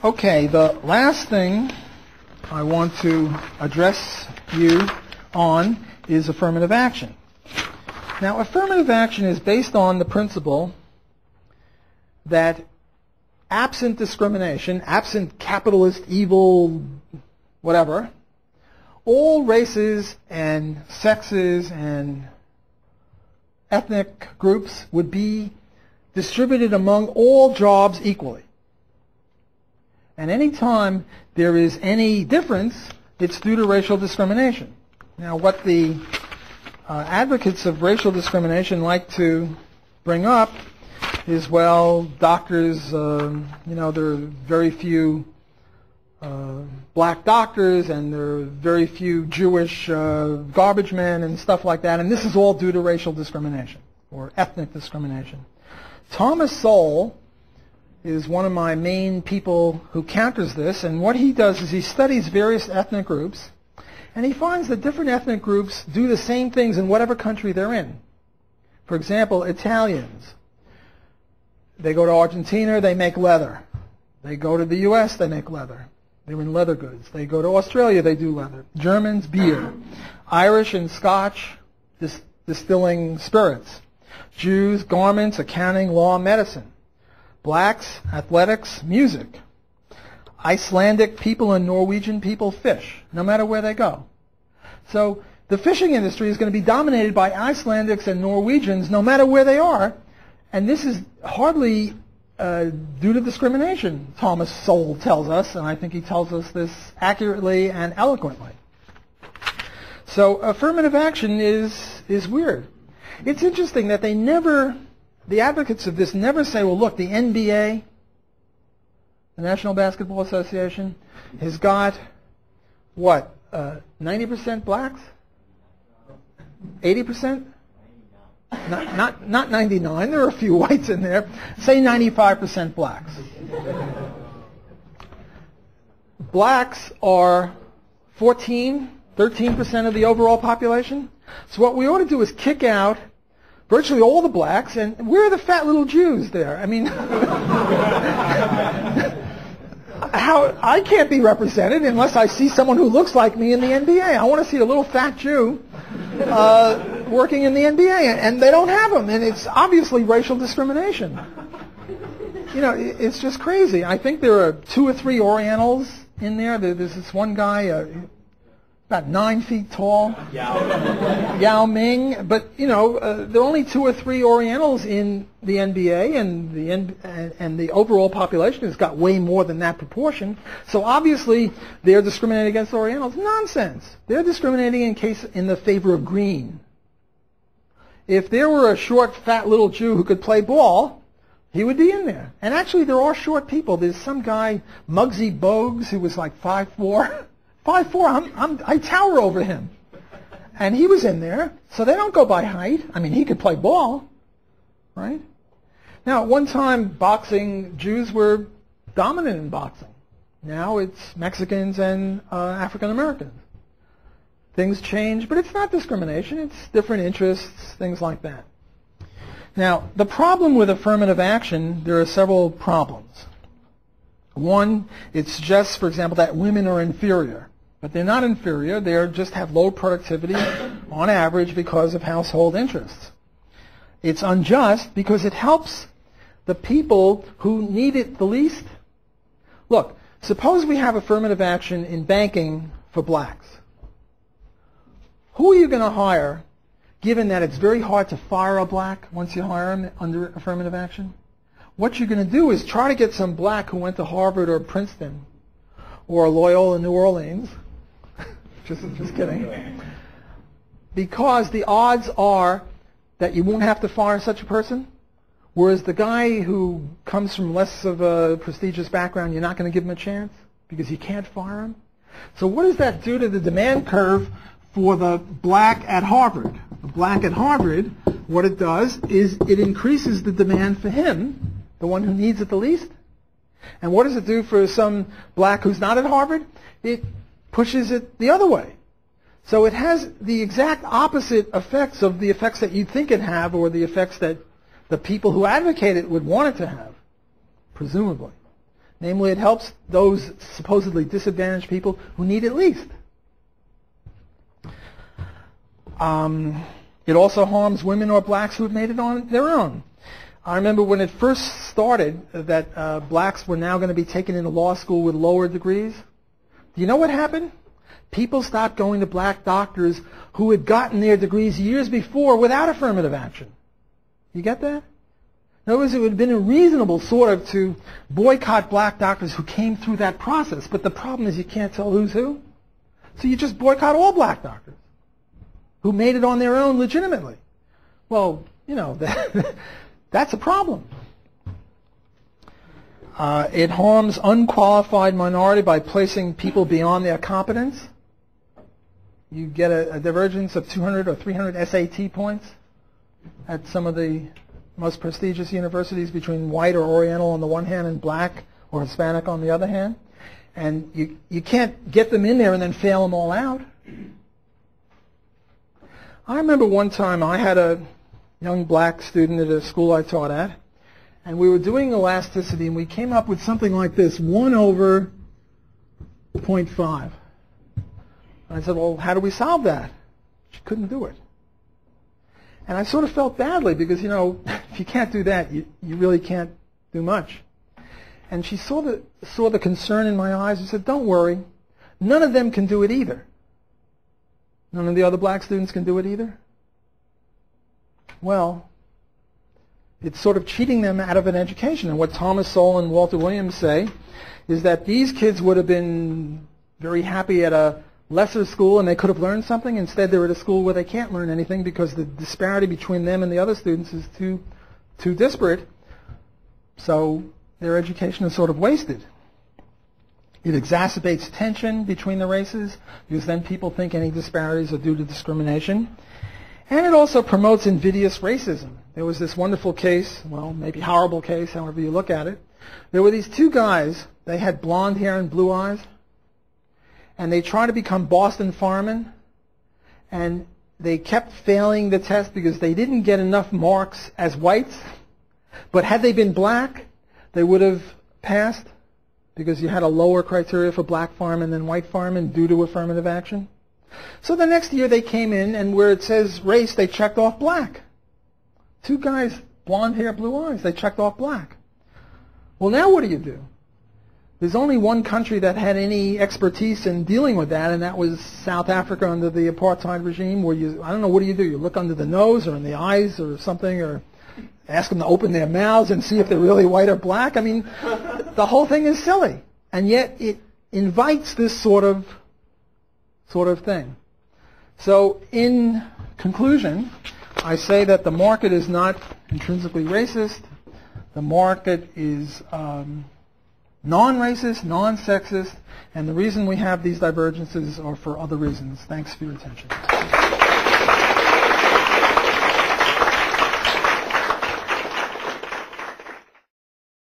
[SPEAKER 1] Okay, the last thing I want to address you on is affirmative action. Now, affirmative action is based on the principle that absent discrimination, absent capitalist evil, whatever, all races and sexes and ethnic groups would be distributed among all jobs equally. And any time there is any difference, it's due to racial discrimination. Now, what the advocates of racial discrimination like to bring up is, well, doctors, there are very few black doctors, and there are very few Jewish garbage men and stuff like that, and this is all due to racial discrimination or ethnic discrimination. Thomas Sowell is one of my main people who counters this, and what he does is he studies various ethnic groups, and he finds that different ethnic groups do the same things in whatever country they're in. For example, Italians. They go to Argentina, they make leather. They go to the U.S., they make leather. They're in leather goods. They go to Australia, they do leather. Germans, beer. Irish and Scotch, distilling spirits. Jews, garments, accounting, law, medicine. Blacks, athletics, music. Icelandic people and Norwegian people fish, no matter where they go. So the fishing industry is going to be dominated by Icelandics and Norwegians no matter where they are, and this is hardly due to discrimination, Thomas Sowell tells us, and I think he tells us this accurately and eloquently. So affirmative action is weird. It's interesting that the advocates of this never say, well, look, the NBA, the National Basketball Association, has got, what, 90% blacks? 80%? Not 99. There are a few whites in there. Say 95% blacks. Blacks are 13% of the overall population. So what we ought to do is kick out virtually all the blacks, and where are the fat little Jews there? I mean, I can't be represented unless I see someone who looks like me in the NBA. I want to see a little fat Jew working in the NBA, and they don't have them, and it's obviously racial discrimination. You know, it's just crazy. I think there are 2 or 3 Orientals in there. There's this one guy, about 9 feet tall, Yao Ming. But you know, there are only 2 or 3 Orientals in the NBA, and the overall population has got way more than that proportion. So obviously, they're discriminating against Orientals. Nonsense. They're discriminating in the favor of green. If there were a short, fat little Jew who could play ball, he would be in there. And actually, there are short people. There's some guy, Muggsy Bogues, who was like 5'4". 5'4", I tower over him. And he was in there, so they don't go by height. I mean, he could play ball, right? Now, at one time, boxing, Jews were dominant in boxing. Now it's Mexicans and African Americans. Things change, but it's not discrimination. It's different interests, things like that. Now, the problem with affirmative action, there are several problems. One, it suggests, for example, that women are inferior. But they're not inferior. They just have low productivity on average because of household interests. It's unjust because it helps the people who need it the least. Look, suppose we have affirmative action in banking for blacks. Who are you going to hire, given that it's very hard to fire a black once you hire him under affirmative action? What you're going to do is try to get some black who went to Harvard or Princeton or Loyola New Orleans. just kidding. Because the odds are that you won't have to fire such a person, whereas the guy who comes from less of a prestigious background, you're not going to give him a chance because you can't fire him. So what does that do to the demand curve for the black at Harvard? The black at Harvard, what it does is it increases the demand for him, the one who needs it the least. And what does it do for some black who's not at Harvard? It pushes it the other way. So it has the exact opposite effects of the effects that you'd think it'd have, or the effects that the people who advocate it would want it to have, presumably. Namely, it helps those supposedly disadvantaged people who need it least. It also harms women or blacks who have made it on their own. I remember when it first started that blacks were now going to be taken into law school with lower degrees. Do you know what happened? People stopped going to black doctors who had gotten their degrees years before without affirmative action. You get that? In other words, it would have been reasonable sort of to boycott black doctors who came through that process, but the problem is you can't tell who's who. So you just boycott all black doctors who made it on their own legitimately. Well, you know, that's a problem. It harms unqualified minority by placing people beyond their competence. You get a divergence of 200 or 300 SAT points at some of the most prestigious universities between white or Oriental on the one hand and black or Hispanic on the other hand. And you can't get them in there and then fail them all out. I remember one time I had a young black student at a school I taught at, and we were doing elasticity, and we came up with something like this, 1 over 0.5. And I said, well, how do we solve that? She couldn't do it. And I sort of felt badly because, you know, if you can't do that, you really can't do much. And she saw the concern in my eyes and said, don't worry, none of them can do it either. None of the other black students can do it either? Well, it's sort of cheating them out of an education. And what Thomas Sowell and Walter Williams say is that these kids would have been very happy at a lesser school and they could have learned something. Instead, they're at a school where they can't learn anything because the disparity between them and the other students is too disparate. So their education is sort of wasted. It exacerbates tension between the races because then people think any disparities are due to discrimination. And it also promotes invidious racism. There was this wonderful case, well, maybe horrible case, however you look at it. There were these two guys. They had blonde hair and blue eyes. And they tried to become Boston firemen. And they kept failing the test because they didn't get enough marks as whites. But had they been black, they would have passed because you had a lower criteria for black firemen than white firemen due to affirmative action. So the next year they came in, and where it says race, they checked off black. Two guys, blonde hair, blue eyes, they checked off black. Well, now what do? There's only one country that had any expertise in dealing with that, and that was South Africa under the apartheid regime, where I don't know, what do? You look under the nose or in the eyes or something, or ask them to open their mouths and see if they're really white or black. I mean, the whole thing is silly. And yet it invites this sort of thing. So in conclusion, I say that the market is not intrinsically racist. The market is non-racist, non-sexist, and the reason we have these divergences are for other reasons. Thanks for your attention.